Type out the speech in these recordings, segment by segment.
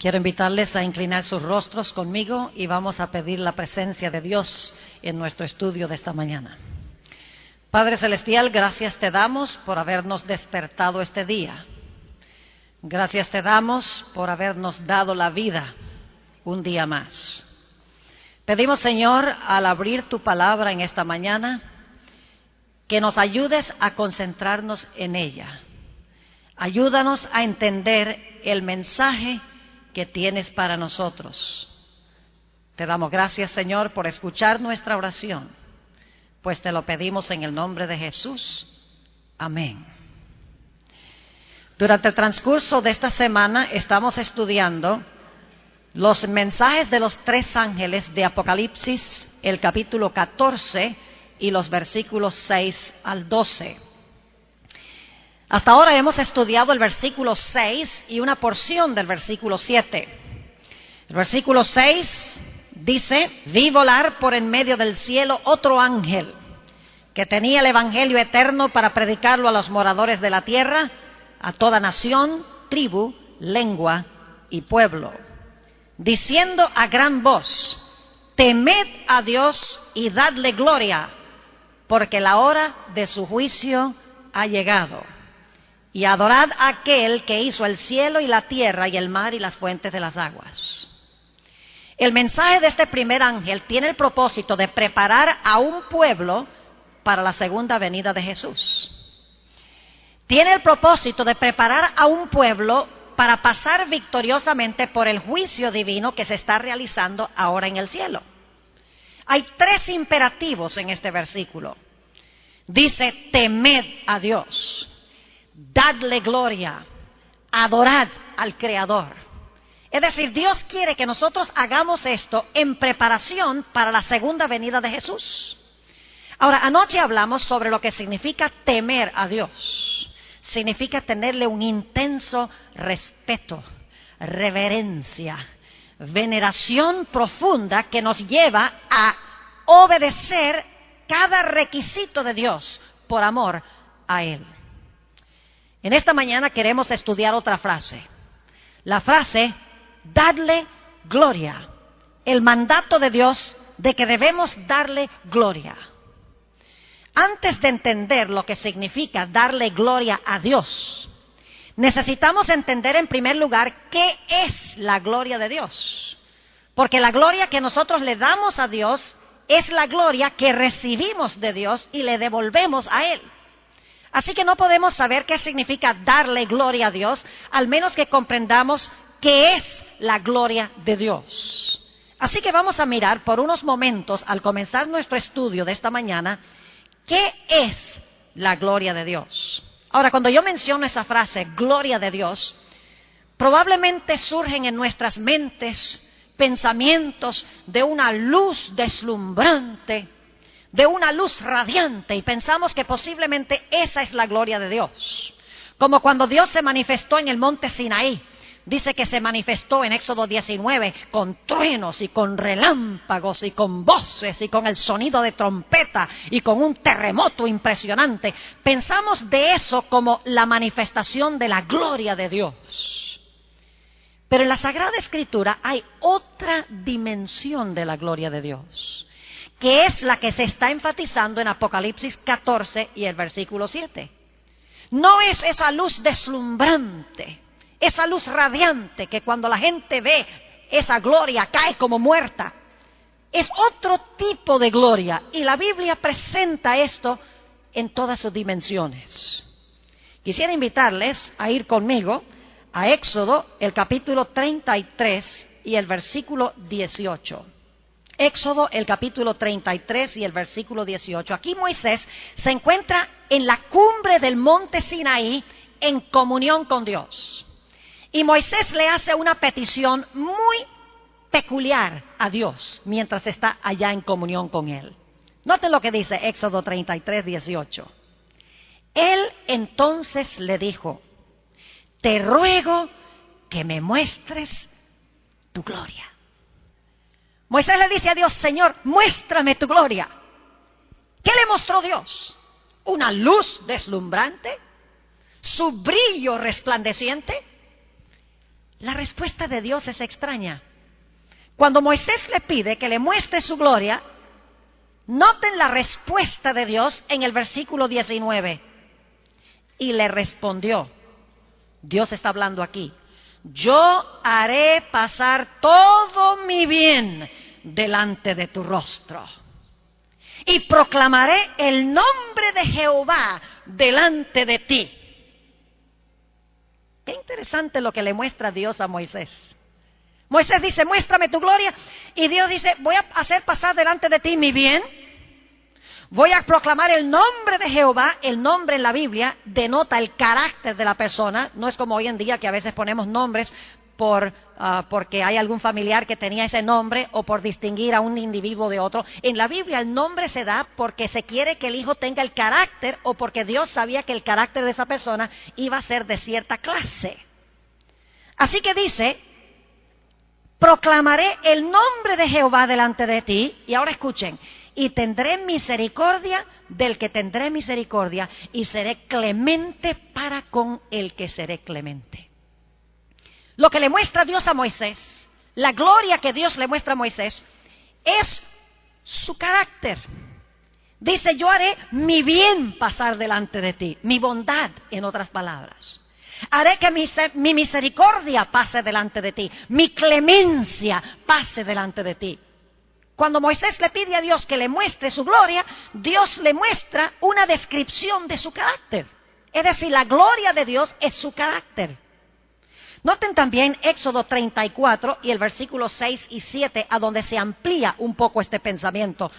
Quiero invitarles a inclinar sus rostros conmigo y vamos a pedir la presencia de Dios en nuestro estudio de esta mañana. Padre Celestial, gracias te damos por habernos despertado este día. Gracias te damos por habernos dado la vida un día más. Pedimos, Señor, al abrir tu palabra en esta mañana, que nos ayudes a concentrarnos en ella. Ayúdanos a entender el mensaje que tienes para nosotros. Te damos gracias, Señor, por escuchar nuestra oración, pues te lo pedimos en el nombre de Jesús. Amén. Durante el transcurso de esta semana estamos estudiando los mensajes de los 3 ángeles de Apocalipsis, el capítulo 14 y los versículos 6 al 12. Hasta ahora hemos estudiado el versículo 6 y una porción del versículo 7. El versículo 6 dice: vi volar por en medio del cielo otro ángel que tenía el evangelio eterno para predicarlo a los moradores de la tierra, a toda nación, tribu, lengua y pueblo, diciendo a gran voz: temed a Dios y dadle gloria, porque la hora de su juicio ha llegado. Y adorad a aquel que hizo el cielo y la tierra y el mar y las fuentes de las aguas. El mensaje de este primer ángel tiene el propósito de preparar a un pueblo para la segunda venida de Jesús. Tiene el propósito de preparar a un pueblo para pasar victoriosamente por el juicio divino que se está realizando ahora en el cielo. Hay 3 imperativos en este versículo. Dice: temed a Dios, dadle gloria, adorad al Creador. Es decir, Dios quiere que nosotros hagamos esto en preparación para la segunda venida de Jesús. Ahora, anoche hablamos sobre lo que significa temer a Dios. Significa tenerle un intenso respeto, reverencia, veneración profunda que nos lleva a obedecer cada requisito de Dios por amor a Él. En esta mañana queremos estudiar otra frase. La frase: dadle gloria. El mandato de Dios de que debemos darle gloria. Antes de entender lo que significa darle gloria a Dios, necesitamos entender en primer lugar qué es la gloria de Dios. Porque la gloria que nosotros le damos a Dios es la gloria que recibimos de Dios y le devolvemos a Él. Así que no podemos saber qué significa darle gloria a Dios, al menos que comprendamos qué es la gloria de Dios. Así que vamos a mirar por unos momentos, al comenzar nuestro estudio de esta mañana, qué es la gloria de Dios. Ahora, cuando yo menciono esa frase, gloria de Dios, probablemente surgen en nuestras mentes pensamientos de una luz deslumbrante, de una luz radiante, y pensamos que posiblemente esa es la gloria de Dios. Como cuando Dios se manifestó en el monte Sinaí. Dice que se manifestó en Éxodo 19 con truenos y con relámpagos y con voces y con el sonido de trompeta y con un terremoto impresionante. Pensamos de eso como la manifestación de la gloria de Dios. Pero en la Sagrada Escritura hay otra dimensión de la gloria de Dios, que es la que se está enfatizando en Apocalipsis 14 y el versículo 7. No es esa luz deslumbrante, esa luz radiante que cuando la gente ve esa gloria cae como muerta. Es otro tipo de gloria, y la Biblia presenta esto en todas sus dimensiones. Quisiera invitarles a ir conmigo a Éxodo, el capítulo 33 y el versículo 18. Éxodo, el capítulo 33 y el versículo 18. Aquí Moisés se encuentra en la cumbre del monte Sinaí en comunión con Dios. Y Moisés le hace una petición muy peculiar a Dios mientras está allá en comunión con Él. Noten lo que dice Éxodo 33, 18. Él entonces le dijo: te ruego que me muestres tu gloria. Moisés le dice a Dios: Señor, muéstrame tu gloria. ¿Qué le mostró Dios? ¿Una luz deslumbrante? ¿Su brillo resplandeciente? La respuesta de Dios es extraña. Cuando Moisés le pide que le muestre su gloria, noten la respuesta de Dios en el versículo 19. Y le respondió, Dios está hablando aquí, yo haré pasar todo mi bien delante de tu rostro y proclamaré el nombre de Jehová delante de ti. Qué interesante lo que le muestra Dios a Moisés. Moisés dice, muéstrame tu gloria, y Dios dice, voy a hacer pasar delante de ti mi bien. Voy a proclamar el nombre de Jehová. El nombre en la Biblia denota el carácter de la persona. No es como hoy en día que a veces ponemos nombres porque hay algún familiar que tenía ese nombre o por distinguir a un individuo de otro. En la Biblia el nombre se da porque se quiere que el hijo tenga el carácter o porque Dios sabía que el carácter de esa persona iba a ser de cierta clase. Así que dice, proclamaré el nombre de Jehová delante de ti. Y ahora escuchen. Y tendré misericordia del que tendré misericordia, y seré clemente para con el que seré clemente. Lo que le muestra Dios a Moisés, la gloria que Dios le muestra a Moisés, es su carácter. Dice, yo haré mi bien pasar delante de ti, mi bondad, en otras palabras. Haré que mi misericordia pase delante de ti, mi clemencia pase delante de ti. Cuando Moisés le pide a Dios que le muestre su gloria, Dios le muestra una descripción de su carácter. Es decir, la gloria de Dios es su carácter. Noten también Éxodo 34 y el versículo 6 y 7, a donde se amplía un poco este pensamiento.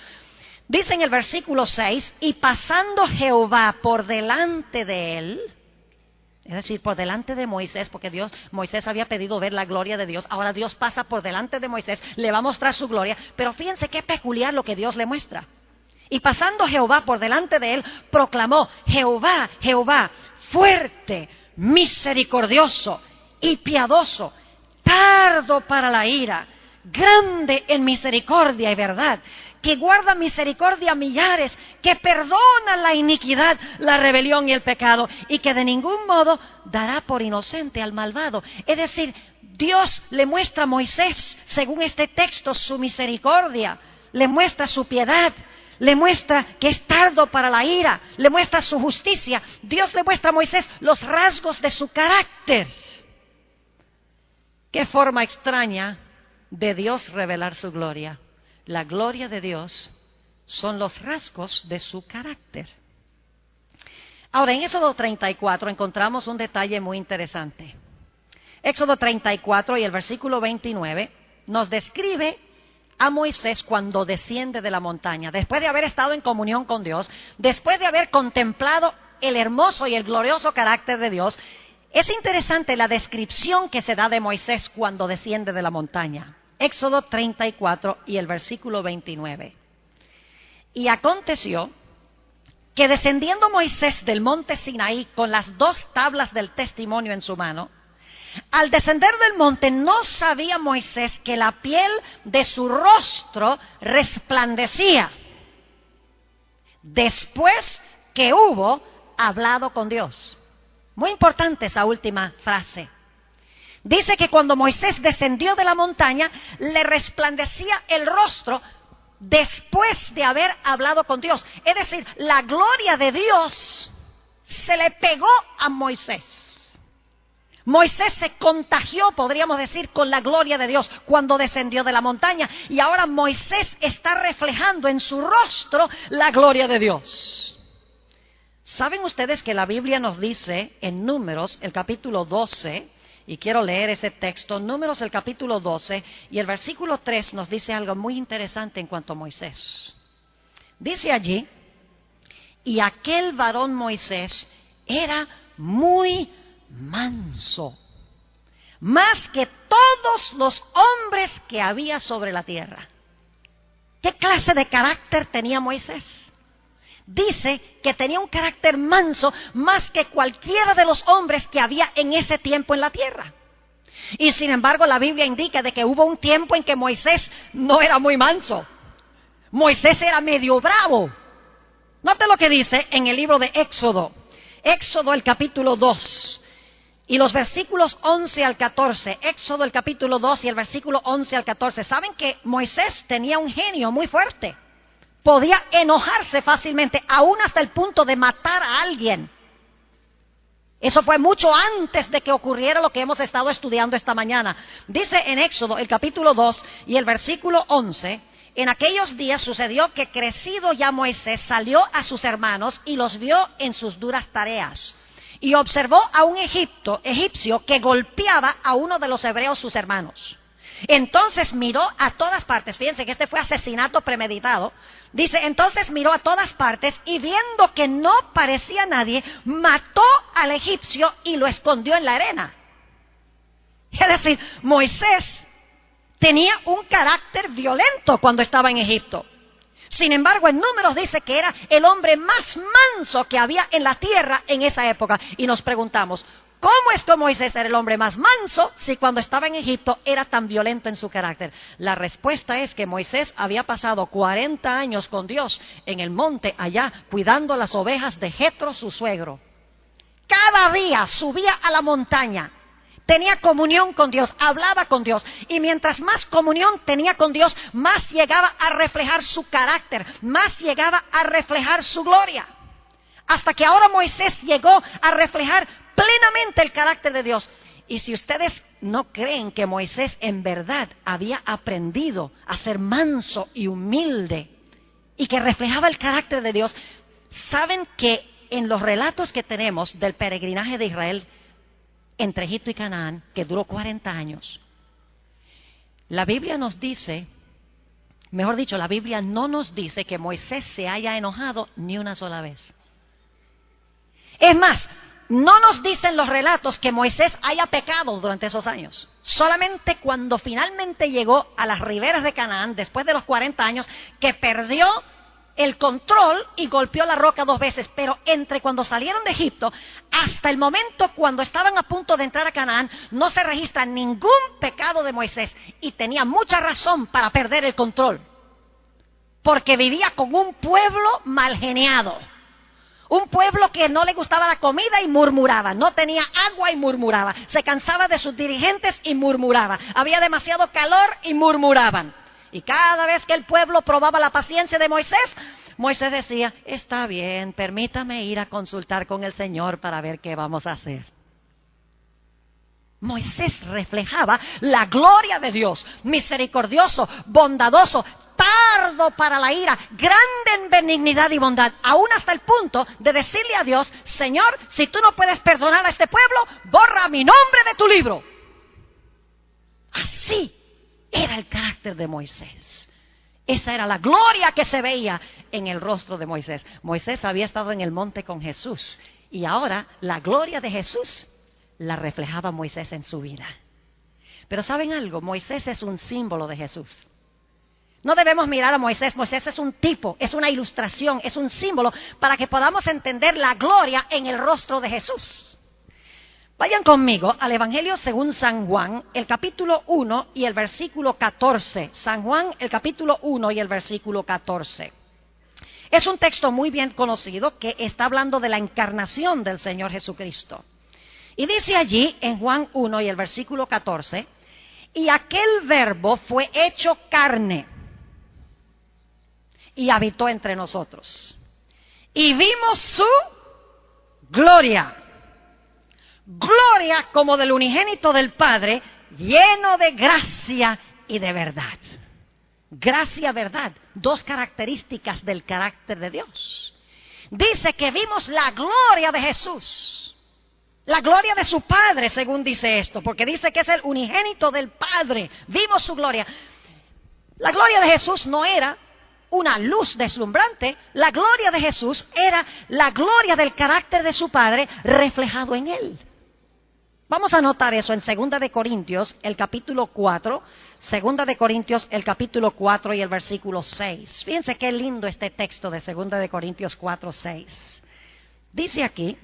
Dice en el versículo 6, y pasando Jehová por delante de él, es decir, por delante de Moisés, porque Moisés había pedido ver la gloria de Dios. Ahora Dios pasa por delante de Moisés, le va a mostrar su gloria. Pero fíjense qué peculiar lo que Dios le muestra. Y pasando Jehová por delante de él, proclamó, Jehová, Jehová, fuerte, misericordioso y piadoso, tardo para la ira, grande en misericordia y verdad, que guarda misericordia a millares, que perdona la iniquidad, la rebelión y el pecado, y que de ningún modo dará por inocente al malvado. Es decir, Dios le muestra a Moisés, según este texto, su misericordia, le muestra su piedad, le muestra que es tardo para la ira, le muestra su justicia. Dios le muestra a Moisés los rasgos de su carácter. Qué forma extraña de Dios revelar su gloria. La gloria de Dios son los rasgos de su carácter. Ahora, en Éxodo 34 encontramos un detalle muy interesante. Éxodo 34 y el versículo 29 nos describe a Moisés cuando desciende de la montaña, después de haber estado en comunión con Dios, después de haber contemplado el hermoso y el glorioso carácter de Dios. Es interesante la descripción que se da de Moisés cuando desciende de la montaña. Éxodo 34 y el versículo 29. Y aconteció que descendiendo Moisés del monte Sinaí con las 2 tablas del testimonio en su mano, al descender del monte no sabía Moisés que la piel de su rostro resplandecía, después que hubo hablado con Dios. Muy importante esa última frase. Dice que cuando Moisés descendió de la montaña, le resplandecía el rostro después de haber hablado con Dios. Es decir, la gloria de Dios se le pegó a Moisés. Moisés se contagió, podríamos decir, con la gloria de Dios cuando descendió de la montaña. Y ahora Moisés está reflejando en su rostro la gloria de Dios. ¿Saben ustedes que la Biblia nos dice en Números, el capítulo 12, y quiero leer ese texto, Números el capítulo 12, y el versículo 3 nos dice algo muy interesante en cuanto a Moisés. Dice allí, y aquel varón Moisés era muy manso, más que todos los hombres que había sobre la tierra. ¿Qué clase de carácter tenía Moisés? Dice que tenía un carácter manso más que cualquiera de los hombres que había en ese tiempo en la tierra. Y sin embargo la Biblia indica de que hubo un tiempo en que Moisés no era muy manso. Moisés era medio bravo. Note lo que dice en el libro de Éxodo. Éxodo el capítulo 2 Y los versículos 11 al 14, Éxodo el capítulo 2 y el versículo 11 al 14, saben que Moisés tenía un genio muy fuerte. Podía enojarse fácilmente, aún hasta el punto de matar a alguien. Eso fue mucho antes de que ocurriera lo que hemos estado estudiando esta mañana. Dice en Éxodo el capítulo 2 y el versículo 11, en aquellos días sucedió que crecido ya Moisés salió a sus hermanos y los vio en sus duras tareas. Y observó a un egipcio que golpeaba a uno de los hebreos sus hermanos. Entonces miró a todas partes, fíjense que este fue asesinato premeditado. Dice, entonces miró a todas partes y viendo que no parecía nadie, mató al egipcio y lo escondió en la arena. Es decir, Moisés tenía un carácter violento cuando estaba en Egipto. Sin embargo, en Números dice que era el hombre más manso que había en la tierra en esa época. Y nos preguntamos, ¿cómo es que Moisés era el hombre más manso si cuando estaba en Egipto era tan violento en su carácter? La respuesta es que Moisés había pasado 40 años con Dios en el monte allá, cuidando las ovejas de Jetro, su suegro. Cada día subía a la montaña. Tenía comunión con Dios, hablaba con Dios. Y mientras más comunión tenía con Dios, más llegaba a reflejar su carácter, más llegaba a reflejar su gloria. Hasta que ahora Moisés llegó a reflejar plenamente el carácter de Dios. Y si ustedes no creen que Moisés en verdad había aprendido a ser manso y humilde y que reflejaba el carácter de Dios, saben que en los relatos que tenemos del peregrinaje de Israel entre Egipto y Canaán, que duró 40 años, la Biblia nos dice, mejor dicho, la Biblia no nos dice que Moisés se haya enojado ni una sola vez. Es más, no nos dicen los relatos que Moisés haya pecado durante esos años. Solamente cuando finalmente llegó a las riberas de Canaán, después de los 40 años, que perdió el control y golpeó la roca 2 veces. Pero entre cuando salieron de Egipto hasta el momento cuando estaban a punto de entrar a Canaán, no se registra ningún pecado de Moisés. Y tenía mucha razón para perder el control, porque vivía con un pueblo mal geniado. Un pueblo que no le gustaba la comida y murmuraba, no tenía agua y murmuraba, se cansaba de sus dirigentes y murmuraba, había demasiado calor y murmuraban. Y cada vez que el pueblo probaba la paciencia de Moisés, Moisés decía, está bien, permítame ir a consultar con el Señor para ver qué vamos a hacer. Moisés reflejaba la gloria de Dios, misericordioso, bondadoso, tardo para la ira, grande en benignidad y bondad, aún hasta el punto de decirle a Dios, Señor, si tú no puedes perdonar a este pueblo, borra mi nombre de tu libro. Así era el carácter de Moisés. Esa era la gloria que se veía en el rostro de Moisés. Moisés había estado en el monte con Jesús y ahora la gloria de Jesús la reflejaba Moisés en su vida. Pero ¿saben algo? Moisés es un símbolo de Jesús. No debemos mirar a Moisés. Moisés es un tipo, es una ilustración, es un símbolo para que podamos entender la gloria en el rostro de Jesús. Vayan conmigo al Evangelio según San Juan, el capítulo 1 y el versículo 14. San Juan, el capítulo 1 y el versículo 14. Es un texto muy bien conocido que está hablando de la encarnación del Señor Jesucristo. Y dice allí en Juan 1 y el versículo 14, y aquel verbo fue hecho carne y habitó entre nosotros. Y vimos su gloria. Gloria como del unigénito del Padre, lleno de gracia y de verdad. Gracia, verdad, 2 características del carácter de Dios. Dice que vimos la gloria de Jesús, la gloria de su Padre, según dice esto, porque dice que es el unigénito del Padre. Vimos su gloria. La gloria de Jesús no era una luz deslumbrante, la gloria de Jesús era la gloria del carácter de su Padre reflejado en Él. Vamos a notar eso en 2 de Corintios, el capítulo 4, 2 de Corintios, el capítulo 4 y el versículo 6. Fíjense qué lindo este texto de 2 de Corintios 4, 6. Dice aquí,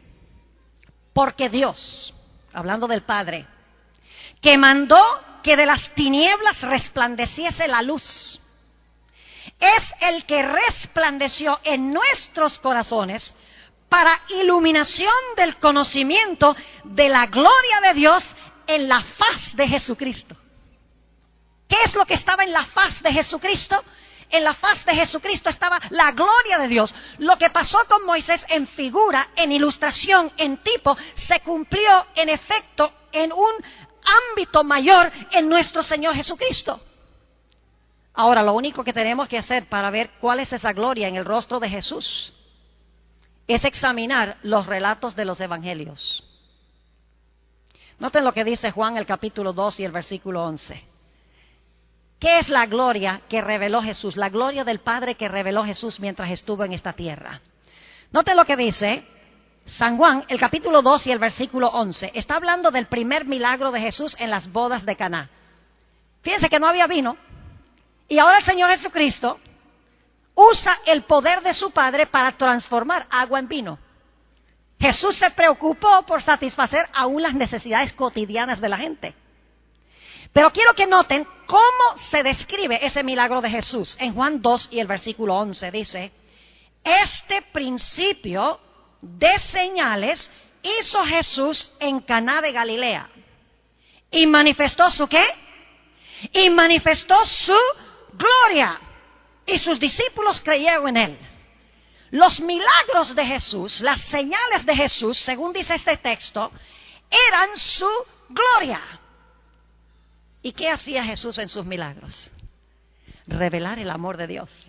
porque Dios, hablando del Padre, que mandó que de las tinieblas resplandeciese la luz, es el que resplandeció en nuestros corazones para iluminación del conocimiento de la gloria de Dios en la faz de Jesucristo. ¿Qué es lo que estaba en la faz de Jesucristo? En la faz de Jesucristo estaba la gloria de Dios. Lo que pasó con Moisés en figura, en ilustración, en tipo, se cumplió en efecto en un ámbito mayor en nuestro Señor Jesucristo. Ahora, lo único que tenemos que hacer para ver cuál es esa gloria en el rostro de Jesús es examinar los relatos de los evangelios. Noten lo que dice Juan el capítulo 2 y el versículo 11. ¿Qué es la gloria que reveló Jesús? La gloria del Padre que reveló Jesús mientras estuvo en esta tierra. Noten lo que dice San Juan, el capítulo 2 y el versículo 11. Está hablando del primer milagro de Jesús en las bodas de Caná. Fíjense que no había vino. Y ahora el Señor Jesucristo usa el poder de su Padre para transformar agua en vino. Jesús se preocupó por satisfacer aún las necesidades cotidianas de la gente. Pero quiero que noten cómo se describe ese milagro de Jesús. En Juan 2 y el versículo 11 dice: este principio de señales hizo Jesús en Caná de Galilea. ¿Y manifestó su qué? Y manifestó su gloria. Y sus discípulos creyeron en él. Los milagros de Jesús, las señales de Jesús, según dice este texto, eran su gloria. ¿Y qué hacía Jesús en sus milagros? Revelar el amor de Dios,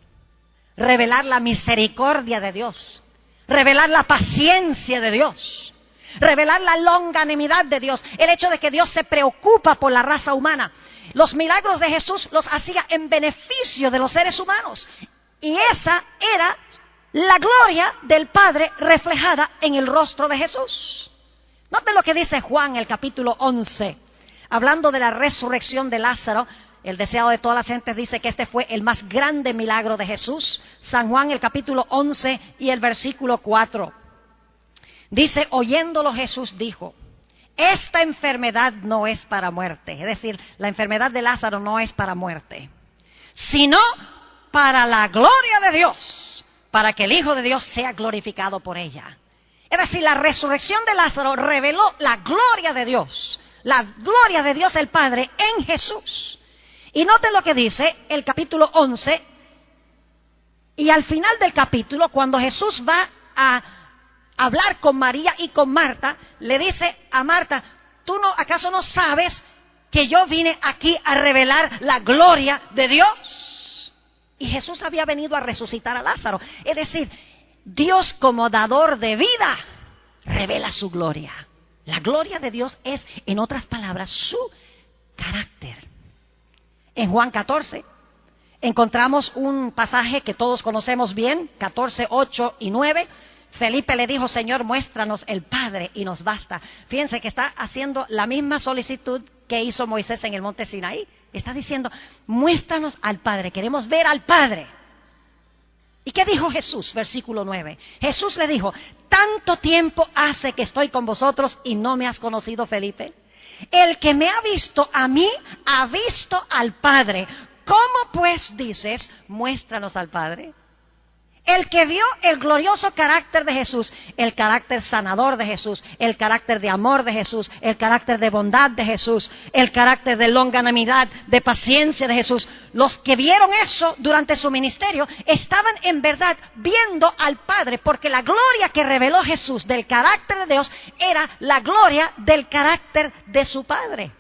revelar la misericordia de Dios, revelar la paciencia de Dios, revelar la longanimidad de Dios, el hecho de que Dios se preocupa por la raza humana. Los milagros de Jesús los hacía en beneficio de los seres humanos. Y esa era la gloria del Padre reflejada en el rostro de Jesús. Noten lo que dice Juan, el capítulo 11. Hablando de la resurrección de Lázaro, el deseado de todas las gentes, dice que este fue el más grande milagro de Jesús. San Juan, el capítulo 11 y el versículo 4. Dice: oyéndolo Jesús dijo: esta enfermedad no es para muerte. Es decir, la enfermedad de Lázaro no es para muerte, sino para la gloria de Dios, para que el Hijo de Dios sea glorificado por ella. Es decir, la resurrección de Lázaro reveló la gloria de Dios. La gloria de Dios el Padre en Jesús. Y noten lo que dice el capítulo 11. Y al final del capítulo, cuando Jesús va a hablar con María y con Marta, le dice a Marta: ¿tú acaso no sabes que yo vine aquí a revelar la gloria de Dios? Y Jesús había venido a resucitar a Lázaro. Es decir, Dios como dador de vida revela su gloria. La gloria de Dios es, en otras palabras, su carácter. En Juan 14 encontramos un pasaje que todos conocemos bien, 14, 8 y 9. Felipe le dijo: Señor, muéstranos el Padre y nos basta. Fíjense que está haciendo la misma solicitud que hizo Moisés en el monte Sinaí. Está diciendo: muéstranos al Padre, queremos ver al Padre. ¿Y qué dijo Jesús? Versículo 9. Jesús le dijo: tanto tiempo hace que estoy con vosotros y no me has conocido, Felipe. El que me ha visto a mí, ha visto al Padre. ¿Cómo pues dices, muéstranos al Padre? El que vio el glorioso carácter de Jesús, el carácter sanador de Jesús, el carácter de amor de Jesús, el carácter de bondad de Jesús, el carácter de longanimidad, de paciencia de Jesús, los que vieron eso durante su ministerio estaban en verdad viendo al Padre, porque la gloria que reveló Jesús del carácter de Dios era la gloria del carácter de su Padre.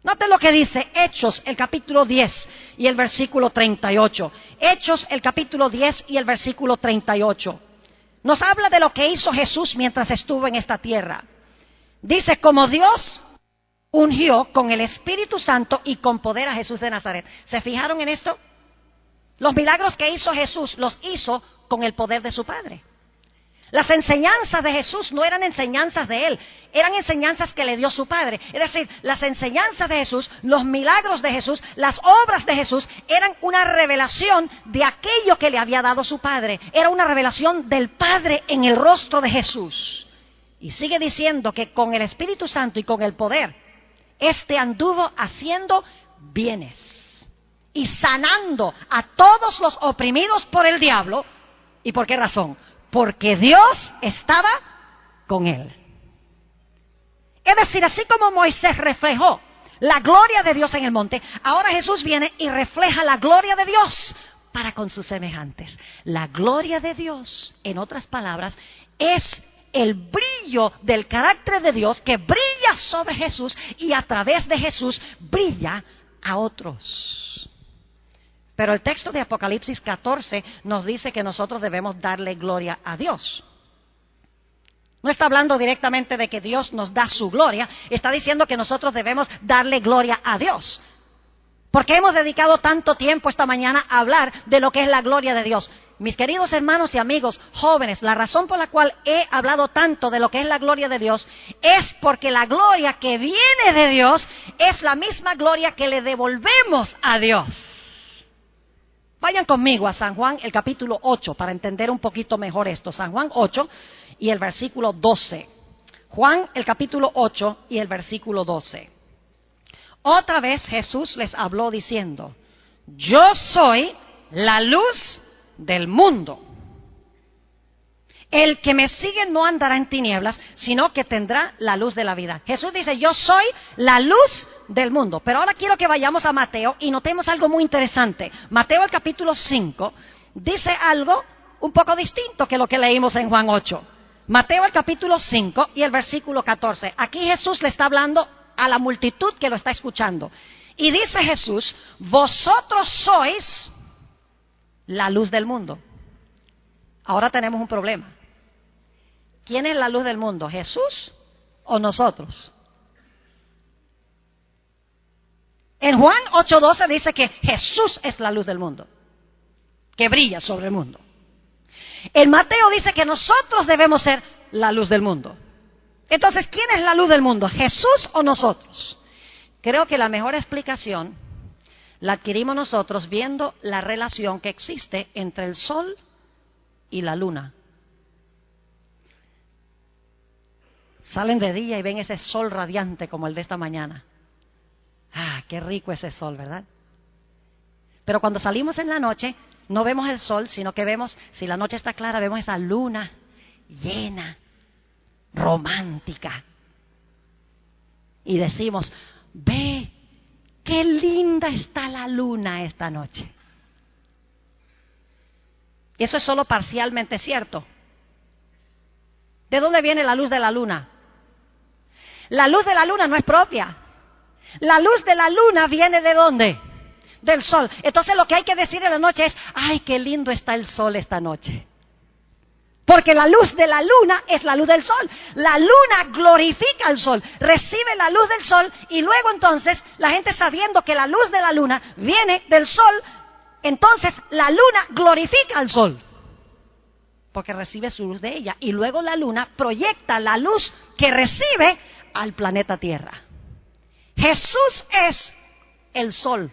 Noten lo que dice Hechos, el capítulo 10 y el versículo 38. Hechos, el capítulo 10 y el versículo 38. Nos habla de lo que hizo Jesús mientras estuvo en esta tierra. Dice: como Dios ungió con el Espíritu Santo y con poder a Jesús de Nazaret. ¿Se fijaron en esto? Los milagros que hizo Jesús los hizo con el poder de su Padre. Las enseñanzas de Jesús no eran enseñanzas de Él, eran enseñanzas que le dio su Padre. Es decir, las enseñanzas de Jesús, los milagros de Jesús, las obras de Jesús eran una revelación de aquello que le había dado su Padre. Era una revelación del Padre en el rostro de Jesús. Y sigue diciendo que con el Espíritu Santo y con el poder, anduvo haciendo bienes y sanando a todos los oprimidos por el diablo. ¿Y por qué razón? porque Dios estaba con él. Es decir, así como Moisés reflejó la gloria de Dios en el monte, ahora Jesús viene y refleja la gloria de Dios para con sus semejantes. La gloria de Dios, en otras palabras, es el brillo del carácter de Dios que brilla sobre Jesús y a través de Jesús brilla a otros. Pero el texto de Apocalipsis 14 nos dice que nosotros debemos darle gloria a Dios. No está hablando directamente de que Dios nos da su gloria, está diciendo que nosotros debemos darle gloria a Dios. Porque hemos dedicado tanto tiempo esta mañana a hablar de lo que es la gloria de Dios. Mis queridos hermanos y amigos jóvenes, la razón por la cual he hablado tanto de lo que es la gloria de Dios es porque la gloria que viene de Dios es la misma gloria que le devolvemos a Dios. Vayan conmigo a San Juan, el capítulo 8, para entender un poquito mejor esto. San Juan 8 y el versículo 12. Juan, el capítulo 8 y el versículo 12. Otra vez Jesús les habló diciendo: yo soy la luz del mundo. El que me sigue no andará en tinieblas, sino que tendrá la luz de la vida. Jesús dice: yo soy la luz del mundo. Pero ahora quiero que vayamos a Mateo y notemos algo muy interesante. Mateo, el capítulo 5, dice algo un poco distinto que lo que leímos en Juan 8. Mateo, el capítulo 5 y el versículo 14. Aquí Jesús le está hablando a la multitud que lo está escuchando. Y dice Jesús: vosotros sois la luz del mundo. Ahora tenemos un problema. ¿Quién es la luz del mundo? ¿Jesús o nosotros? En Juan 8:12 dice que Jesús es la luz del mundo, que brilla sobre el mundo. En Mateo dice que nosotros debemos ser la luz del mundo. Entonces, ¿quién es la luz del mundo? ¿Jesús o nosotros? Creo que la mejor explicación la adquirimos nosotros viendo la relación que existe entre el sol y la luna. Salen de día y ven ese sol radiante como el de esta mañana. Ah, qué rico ese sol, ¿verdad? Pero cuando salimos en la noche, no vemos el sol, sino que vemos, si la noche está clara, vemos esa luna llena, romántica. Y decimos: ve, qué linda está la luna esta noche. Y eso es solo parcialmente cierto. ¿De dónde viene la luz de la luna? La luz de la luna no es propia. La luz de la luna viene ¿de dónde? Del sol. Entonces lo que hay que decir en la noche es: ay, qué lindo está el sol esta noche. Porque la luz de la luna es la luz del sol. La luna glorifica al sol, recibe la luz del sol, y luego entonces la gente, sabiendo que la luz de la luna viene del sol, entonces la luna glorifica al sol, porque recibe su luz de ella, y luego la luna proyecta la luz que recibe al planeta Tierra. Jesús es el sol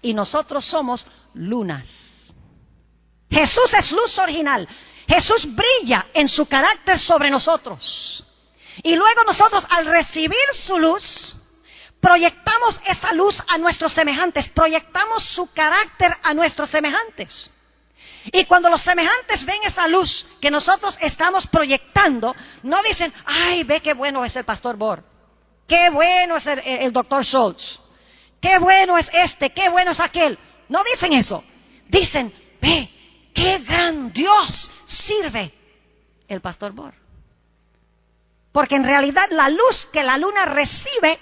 y nosotros somos lunas. Jesús es luz original. Jesús brilla en su carácter sobre nosotros. Y luego nosotros, al recibir su luz, proyectamos esa luz a nuestros semejantes, proyectamos su carácter a nuestros semejantes. Y cuando los semejantes ven esa luz que nosotros estamos proyectando, no dicen: ay, ve qué bueno es el pastor Bohr, qué bueno es el doctor Schultz, qué bueno es este, qué bueno es aquel. No dicen eso. Dicen: ve, qué gran Dios sirve el pastor Bohr. Porque en realidad la luz que la luna recibe,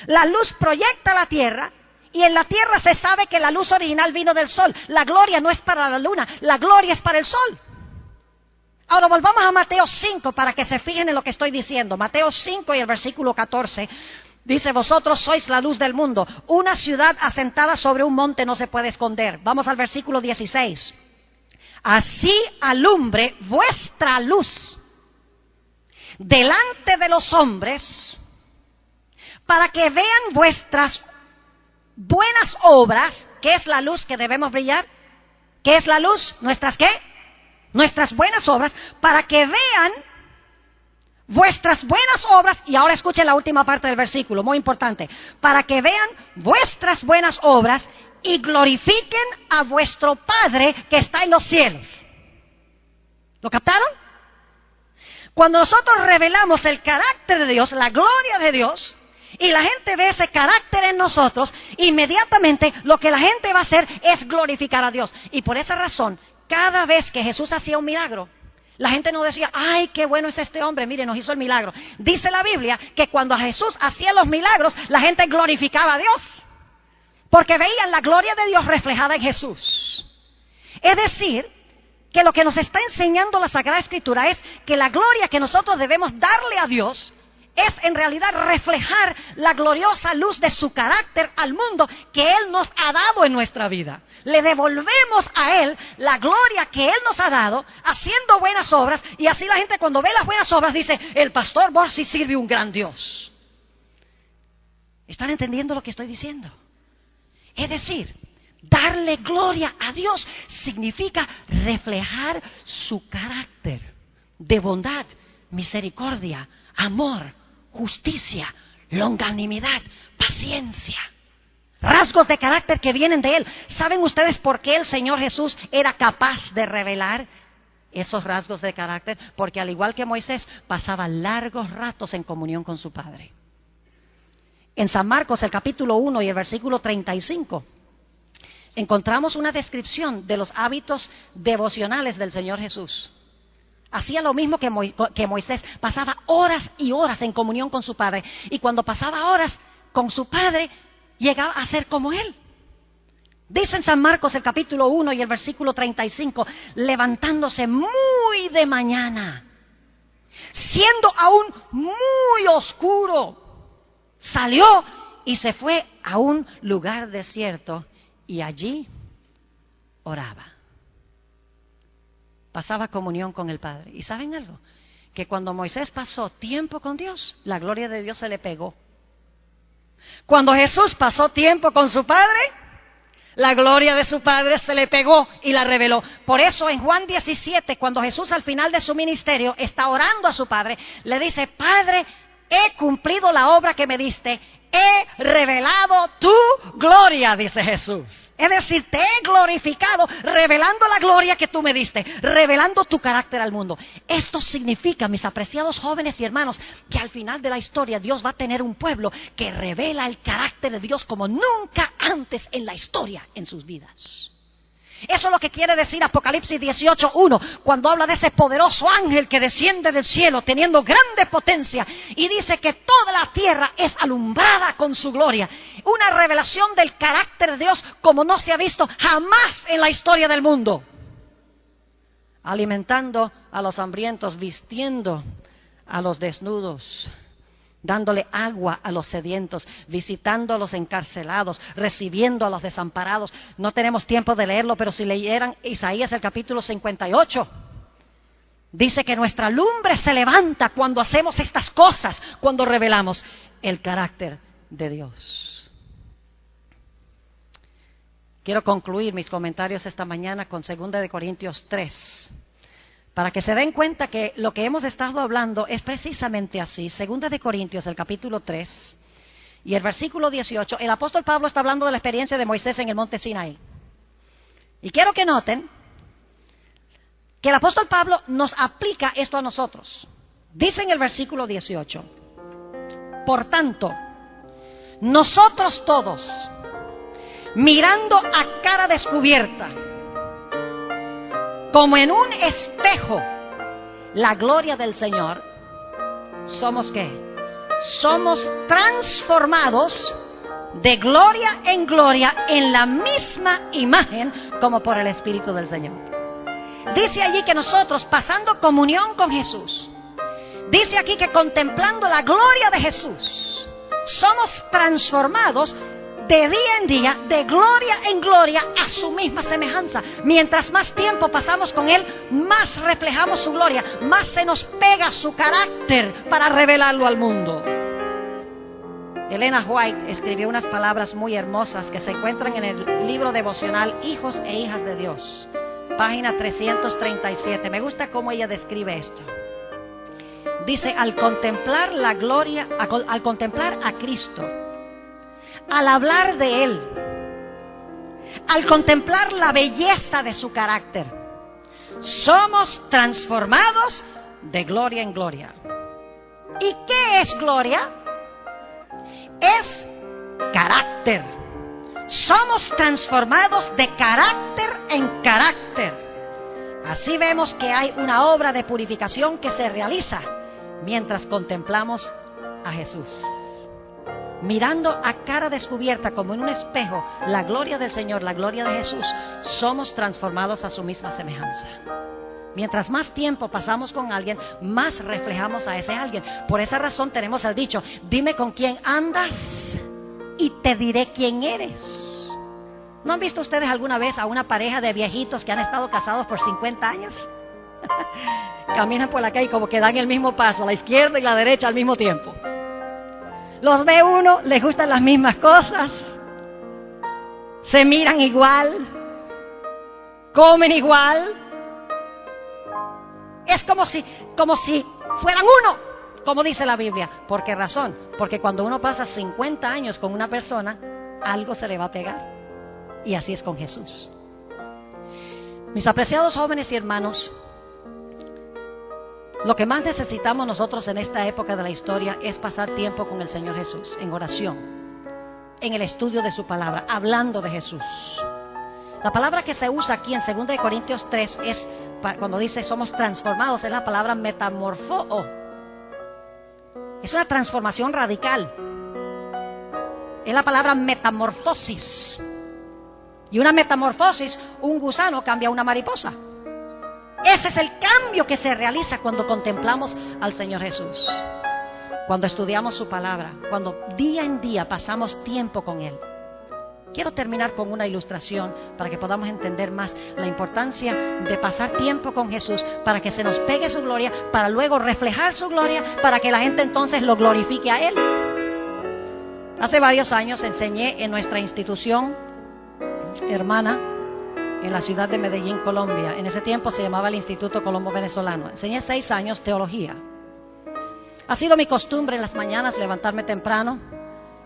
la luz proyecta a la tierra, y en la tierra se sabe que la luz original vino del sol. La gloria no es para la luna, la gloria es para el sol. Ahora volvamos a Mateo 5 para que se fijen en lo que estoy diciendo. Mateo 5 y el versículo 14 dice: vosotros sois la luz del mundo. Una ciudad asentada sobre un monte no se puede esconder. Vamos al versículo 16. Así alumbre vuestra luz delante de los hombres, para que vean vuestras buenas obras. ¿Qué es la luz que debemos brillar? ¿Qué es la luz? ¿Nuestras qué? Nuestras buenas obras, para que vean vuestras buenas obras. Y ahora escuchen la última parte del versículo, muy importante: para que vean vuestras buenas obras y glorifiquen a vuestro Padre que está en los cielos. ¿Lo captaron? Cuando nosotros revelamos el carácter de Dios, la gloria de Dios, y la gente ve ese carácter en nosotros, inmediatamente lo que la gente va a hacer es glorificar a Dios. Y por esa razón, cada vez que Jesús hacía un milagro, la gente no decía, ay, qué bueno es este hombre, mire, nos hizo el milagro. Dice la Biblia que cuando Jesús hacía los milagros, la gente glorificaba a Dios, porque veían la gloria de Dios reflejada en Jesús. Es decir, que lo que nos está enseñando la Sagrada Escritura es que la gloria que nosotros debemos darle a Dios es en realidad reflejar la gloriosa luz de su carácter al mundo que Él nos ha dado en nuestra vida. Le devolvemos a Él la gloria que Él nos ha dado haciendo buenas obras, y así la gente cuando ve las buenas obras dice, el pastor Borsi sirve un gran Dios. ¿Están entendiendo lo que estoy diciendo? Es decir, darle gloria a Dios significa reflejar su carácter de bondad, misericordia, amor, justicia, longanimidad, paciencia. Rasgos de carácter que vienen de Él. ¿Saben ustedes por qué el Señor Jesús era capaz de revelar esos rasgos de carácter? Porque al igual que Moisés, pasaba largos ratos en comunión con su Padre. En San Marcos, el capítulo 1 y el versículo 35, encontramos una descripción de los hábitos devocionales del Señor Jesús. Hacía lo mismo que Moisés, pasaba horas y horas en comunión con su Padre, y cuando pasaba horas con su Padre, llegaba a ser como Él. Dice en San Marcos el capítulo 1 y el versículo 35, levantándose muy de mañana, siendo aún muy oscuro, salió y se fue a un lugar desierto y allí oraba. Pasaba comunión con el Padre. ¿Y saben algo? Que cuando Moisés pasó tiempo con Dios, la gloria de Dios se le pegó. Cuando Jesús pasó tiempo con su Padre, la gloria de su Padre se le pegó y la reveló. Por eso en Juan 17, cuando Jesús al final de su ministerio está orando a su Padre, le dice, Padre, he cumplido la obra que me diste. He revelado tu gloria, dice Jesús. Es decir, te he glorificado, revelando la gloria que tú me diste, revelando tu carácter al mundo. Esto significa, mis apreciados jóvenes y hermanos, que al final de la historia Dios va a tener un pueblo que revela el carácter de Dios como nunca antes en la historia en sus vidas. Eso es lo que quiere decir Apocalipsis 18:1, cuando habla de ese poderoso ángel que desciende del cielo teniendo grande potencia y dice que toda la tierra es alumbrada con su gloria. Una revelación del carácter de Dios como no se ha visto jamás en la historia del mundo. Alimentando a los hambrientos, vistiendo a los desnudos, dándole agua a los sedientos, visitando a los encarcelados, recibiendo a los desamparados. No tenemos tiempo de leerlo, pero si leyeran Isaías el capítulo 58, dice que nuestra lumbre se levanta cuando hacemos estas cosas, cuando revelamos el carácter de Dios. Quiero concluir mis comentarios esta mañana con 2 Corintios 3. Para que se den cuenta que lo que hemos estado hablando es precisamente así. 2 Corintios, el capítulo 3 y el versículo 18. El apóstol Pablo está hablando de la experiencia de Moisés en el monte Sinaí. Y quiero que noten que el apóstol Pablo nos aplica esto a nosotros. Dice en el versículo 18, por tanto, nosotros todos, mirando a cara descubierta, como en un espejo, la gloria del Señor, ¿somos qué? Somos transformados de gloria en gloria en la misma imagen como por el Espíritu del Señor. Dice allí que nosotros, pasando comunión con Jesús, dice aquí que contemplando la gloria de Jesús, somos transformados de día en día, de gloria en gloria, a su misma semejanza. Mientras más tiempo pasamos con Él, más reflejamos su gloria, más se nos pega su carácter para revelarlo al mundo. Elena White escribió unas palabras muy hermosas que se encuentran en el libro devocional Hijos e Hijas de Dios, página 337. Me gusta cómo ella describe esto. Dice, al contemplar la gloria, al contemplar a Cristo, al hablar de Él, al contemplar la belleza de su carácter, Somos transformados de gloria en gloria. ¿Y qué es gloria? Es carácter. Somos transformados de carácter en carácter. Así vemos que hay una obra de purificación que se realiza mientras contemplamos a Jesús. Mirando a cara descubierta como en un espejo la gloria del Señor, la gloria de Jesús, somos transformados a su misma semejanza. Mientras más tiempo pasamos con alguien, más reflejamos a ese alguien. Por esa razón tenemos el dicho: dime con quién andas y te diré quién eres. ¿No han visto ustedes alguna vez a una pareja de viejitos que han estado casados por 50 años? Caminan por la calle y como que dan el mismo paso, a la izquierda y la derecha al mismo tiempo. Los ve uno, les gustan las mismas cosas, se miran igual, comen igual. Es como si fueran uno, como dice la Biblia. ¿Por qué razón? Porque cuando uno pasa 50 años con una persona, algo se le va a pegar. Y así es con Jesús. Mis apreciados jóvenes y hermanos, lo que más necesitamos nosotros en esta época de la historia es pasar tiempo con el Señor Jesús, en oración, en el estudio de su palabra, hablando de Jesús. La palabra que se usa aquí en 2 Corintios 3 es, cuando dice somos transformados, es la palabra metamorfoo. Es una transformación radical. Es la palabra metamorfosis. Y una metamorfosis, un gusano cambia a una mariposa. Ese es el cambio que se realiza cuando contemplamos al Señor Jesús, cuando estudiamos su palabra, cuando día en día pasamos tiempo con Él. Quiero terminar con una ilustración para que podamos entender más la importancia de pasar tiempo con Jesús, para que se nos pegue su gloria, para luego reflejar su gloria, para que la gente entonces lo glorifique a Él. Hace varios años enseñé en nuestra institución hermana en la ciudad de Medellín, Colombia. En ese tiempo se llamaba el Instituto Colombo Venezolano. Enseñé 6 años teología. Ha sido mi costumbre en las mañanas levantarme temprano,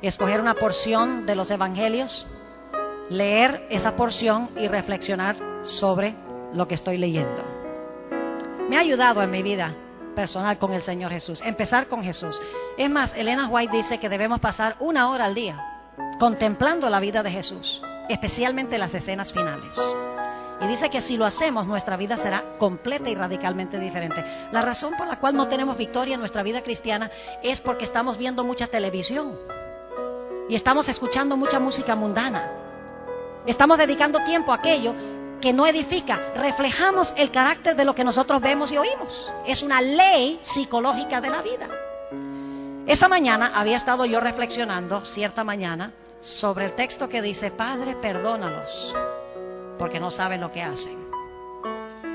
escoger una porción de los evangelios, leer esa porción y reflexionar sobre lo que estoy leyendo. Me ha ayudado en mi vida personal con el Señor Jesús, empezar con Jesús. Es más, Elena White dice que debemos pasar 1 hora al día contemplando la vida de Jesús, especialmente las escenas finales. Y dice que si lo hacemos, nuestra vida será completa y radicalmente diferente. La razón por la cual no tenemos victoria en nuestra vida cristiana es porque estamos viendo mucha televisión y estamos escuchando mucha música mundana. Estamos dedicando tiempo a aquello que no edifica. Reflejamos el carácter de lo que nosotros vemos y oímos. Es una ley psicológica de la vida. Esa mañana había estado yo reflexionando, cierta mañana, sobre el texto que dice: Padre, perdónalos, porque no saben lo que hacen.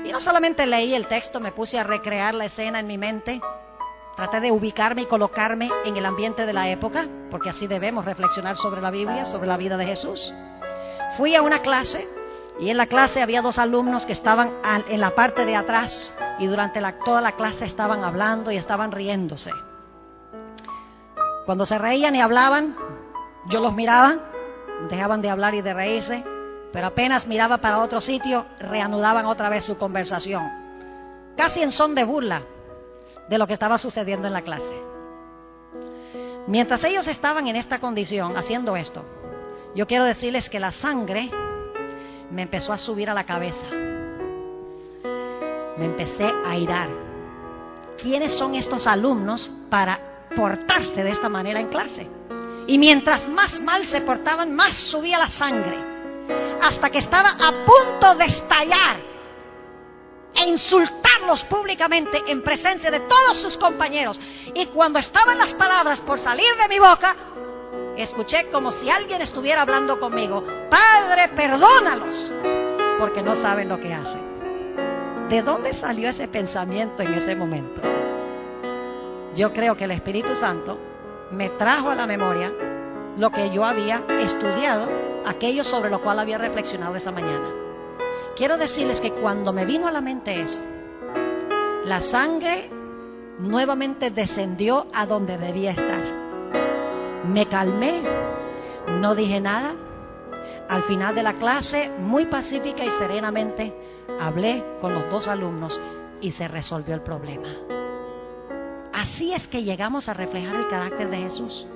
Y no solamente leí el texto, me puse a recrear la escena en mi mente. Traté de ubicarme y colocarme en el ambiente de la época, porque así debemos reflexionar sobre la Biblia, sobre la vida de Jesús. Fui a una clase, y en la clase había 2 alumnos que estaban en la parte de atrás, y durante toda la clase estaban hablando y estaban riéndose. Cuando se reían y hablaban, yo los miraba, dejaban de hablar y de reírse, pero apenas miraba para otro sitio, reanudaban otra vez su conversación, casi en son de burla de lo que estaba sucediendo en la clase. Mientras ellos estaban en esta condición, haciendo esto, yo quiero decirles que la sangre me empezó a subir a la cabeza. Me empecé a irar. ¿Quiénes son estos alumnos para portarse de esta manera en clase? Y mientras más mal se portaban, más subía la sangre, hasta que estaba a punto de estallar e insultarlos públicamente en presencia de todos sus compañeros. Y cuando estaban las palabras por salir de mi boca, escuché como si alguien estuviera hablando conmigo: Padre, perdónalos, porque no saben lo que hacen. ¿De dónde salió ese pensamiento en ese momento? Yo creo que el Espíritu Santo me trajo a la memoria lo que yo había estudiado, aquello sobre lo cual había reflexionado esa mañana. Quiero decirles que cuando me vino a la mente eso, la sangre nuevamente descendió a donde debía estar. Me calmé, no dije nada, Al final de la clase, muy pacífica y serenamente, hablé con los 2 alumnos y se resolvió el problema. Así es que llegamos a reflejar el carácter de Jesús,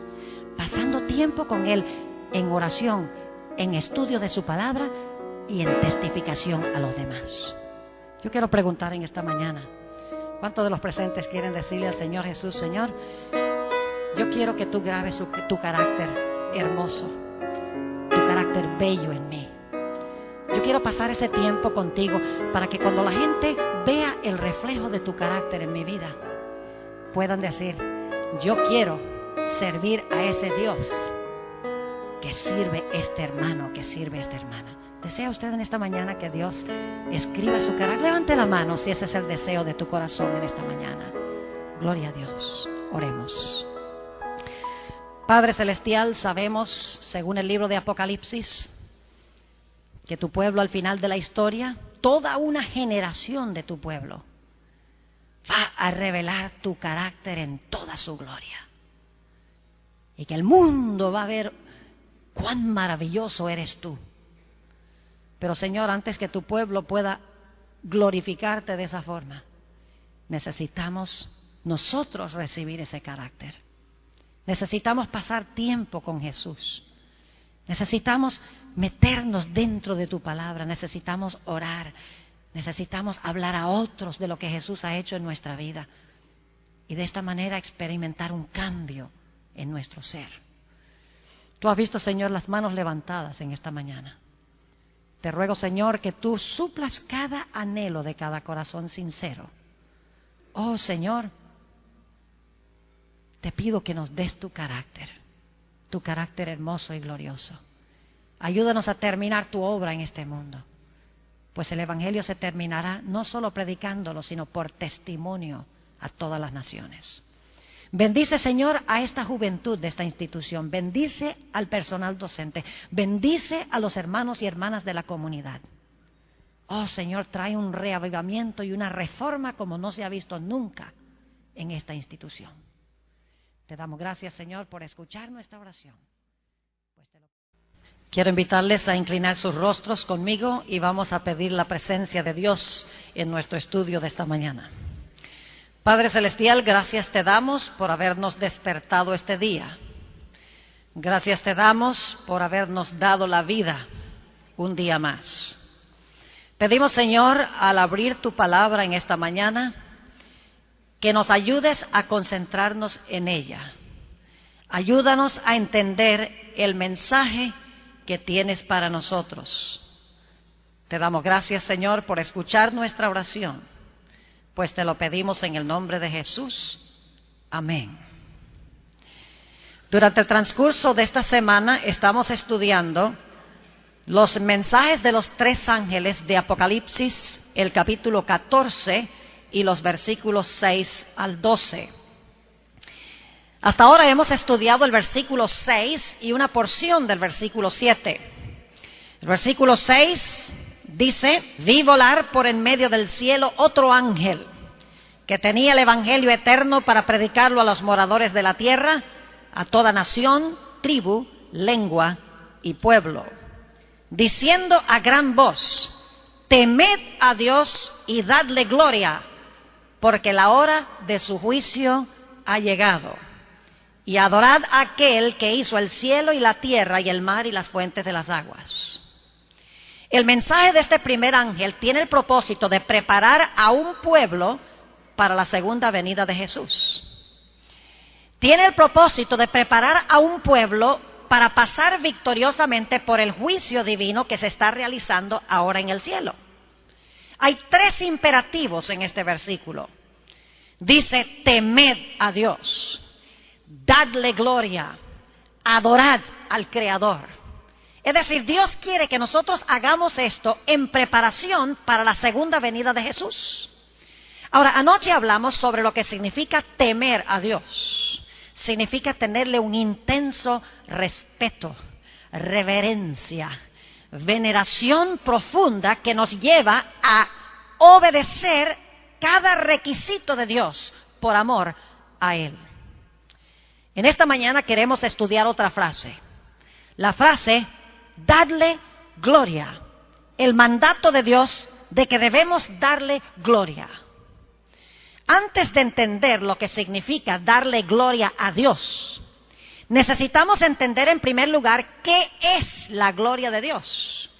pasando tiempo con Él en oración, en estudio de su palabra y en testificación a los demás. Yo quiero preguntar en esta mañana, ¿cuántos de los presentes quieren decirle al Señor Jesús: Señor, yo quiero que tú grabes tu carácter hermoso, tu carácter bello en mí? Yo quiero pasar ese tiempo contigo para que cuando la gente vea el reflejo de tu carácter en mi vida, puedan decir: yo quiero servir a ese Dios que sirve este hermano, que sirve esta hermana. ¿Desea usted en esta mañana que Dios escriba su carácter? Levante la mano si ese es el deseo de tu corazón en esta mañana. Gloria a Dios. Oremos. Padre Celestial, sabemos, según el libro de Apocalipsis, que tu pueblo al final de la historia, toda una generación de tu pueblo, va a revelar tu carácter en toda su gloria. Y que el mundo va a ver cuán maravilloso eres tú. Pero Señor, antes que tu pueblo pueda glorificarte de esa forma, necesitamos nosotros recibir ese carácter. Necesitamos pasar tiempo con Jesús. Necesitamos meternos dentro de tu palabra. Necesitamos orar. Necesitamos hablar a otros de lo que Jesús ha hecho en nuestra vida. Y de esta manera experimentar un cambio en nuestro ser. Tú has visto, Señor, las manos levantadas en esta mañana. Te ruego, Señor, que tú suplas cada anhelo de cada corazón sincero. Oh, Señor, te pido que nos des tu carácter hermoso y glorioso. Ayúdanos a terminar tu obra en este mundo, pues el Evangelio se terminará no solo predicándolo, sino por testimonio a todas las naciones. Bendice, Señor, a esta juventud de esta institución. Bendice al personal docente. Bendice a los hermanos y hermanas de la comunidad. Oh, Señor, trae un reavivamiento y una reforma como no se ha visto nunca en esta institución. Te damos gracias, Señor, por escuchar nuestra oración. Quiero invitarles a inclinar sus rostros conmigo y vamos a pedir la presencia de Dios en nuestro estudio de esta mañana. Padre Celestial, gracias te damos por habernos despertado este día. Gracias te damos por habernos dado la vida un día más. Pedimos, Señor, al abrir tu palabra en esta mañana, que nos ayudes a concentrarnos en ella. Ayúdanos a entender el mensaje que tienes para nosotros. Te damos gracias, Señor, por escuchar nuestra oración. Pues te lo pedimos en el nombre de Jesús. Amén. Durante el transcurso de esta semana estamos estudiando los mensajes de los 3 ángeles de Apocalipsis, el capítulo 14 y los versículos 6 al 12. Hasta ahora hemos estudiado el versículo 6 y una porción del versículo 7. El versículo 6 dice: vi volar por en medio del cielo otro ángel que tenía el evangelio eterno para predicarlo a los moradores de la tierra, a toda nación, tribu, lengua y pueblo, diciendo a gran voz: temed a Dios y dadle gloria, porque la hora de su juicio ha llegado. Y adorad a aquel que hizo el cielo y la tierra y el mar y las fuentes de las aguas. El mensaje de este primer ángel tiene el propósito de preparar a un pueblo para la segunda venida de Jesús. Tiene el propósito de preparar a un pueblo para pasar victoriosamente por el juicio divino que se está realizando ahora en el cielo. Hay 3 imperativos en este versículo. Dice: temed a Dios, dadle gloria, adorad al Creador. Es decir, Dios quiere que nosotros hagamos esto en preparación para la segunda venida de Jesús. Ahora, anoche hablamos sobre lo que significa temer a Dios. Significa tenerle un intenso respeto, reverencia, veneración profunda que nos lleva a obedecer cada requisito de Dios por amor a Él. En esta mañana queremos estudiar otra frase. La frase: darle gloria. El mandato de Dios de que debemos darle gloria. Antes de entender lo que significa darle gloria a Dios, necesitamos entender en primer lugar qué es la gloria de Dios.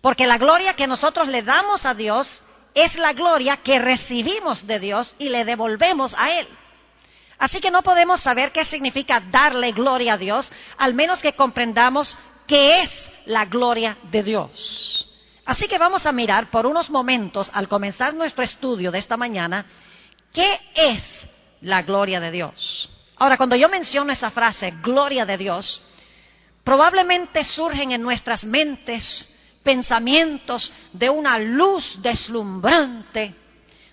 Porque la gloria que nosotros le damos a Dios es la gloria que recibimos de Dios y le devolvemos a Él. Así que no podemos saber qué significa darle gloria a Dios, al menos que comprendamos qué es la gloria de Dios. Así que vamos a mirar por unos momentos, al comenzar nuestro estudio de esta mañana, qué es la gloria de Dios. Ahora, cuando yo menciono esa frase, gloria de Dios, probablemente surgen en nuestras mentes pensamientos de una luz deslumbrante,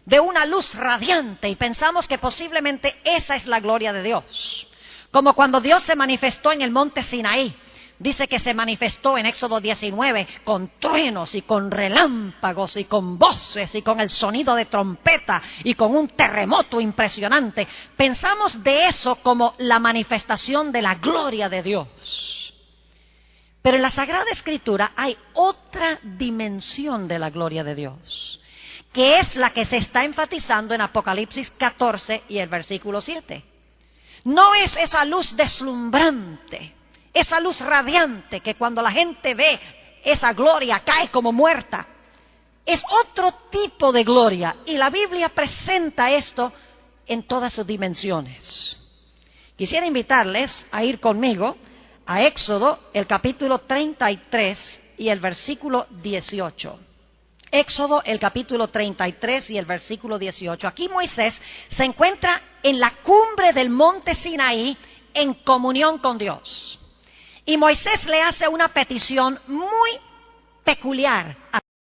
de una luz radiante, y pensamos que posiblemente esa es la gloria de Dios. Como cuando Dios se manifestó en el monte Sinaí. Dice que se manifestó en Éxodo 19 con truenos y con relámpagos y con voces y con el sonido de trompeta y con un terremoto impresionante. Pensamos de eso como la manifestación de la gloria de Dios. Pero en la Sagrada Escritura hay otra dimensión de la gloria de Dios, que es la que se está enfatizando en Apocalipsis 14 y el versículo 7. No es esa luz deslumbrante, esa luz radiante que cuando la gente ve esa gloria cae como muerta. Es otro tipo de gloria y la Biblia presenta esto en todas sus dimensiones. Quisiera invitarles a ir conmigo a Éxodo, el capítulo 33 y el versículo 18. Éxodo, el capítulo 33 y el versículo 18. Aquí Moisés se encuentra en la cumbre del monte Sinaí en comunión con Dios. Y Moisés le hace una petición muy peculiar a